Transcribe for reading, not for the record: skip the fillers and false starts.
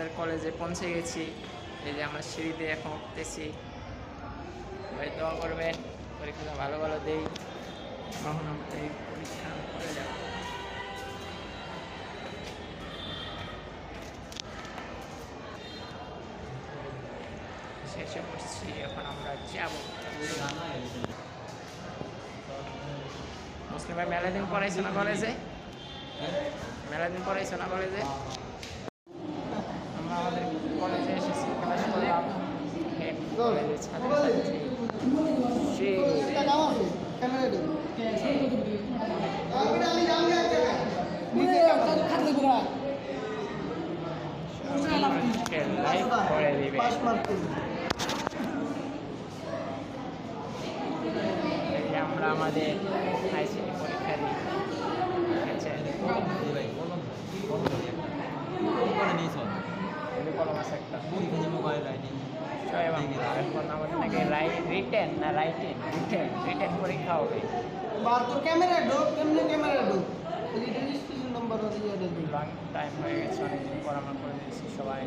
আমাদের কলেজে পৌঁছে গেছি। এই যে আমরা সিঁড়িতে এখন উঠতেছি। ভাই দোয়া করবেন পরীক্ষাটা ভালো ভালো দেই, তখন আমরা এই পরীক্ষা করে যাব। শেষে পড়ছি, এখন আমরা যাব। মুসলিম ভাই মেলা দিন পড়াইছো না কলেজে? মেলা দিন পড়াইছো না কলেজে? আমরা আমাদের কলেজে এসেছি, ক্লাস করলাম। কলেজের ছাত্রছাত্রী লাইভ করে দিবে। আমরা আমাদের আইসিটি পরীক্ষা দিই। কলম আছে একটা। এখন আমাদের নাকি রিটেন না রাইটেন রিটেন পরীক্ষা হবে। লং টাইম হয়ে গেছে, অনেকদিন পর আমরা করে দিয়েছি সবাই।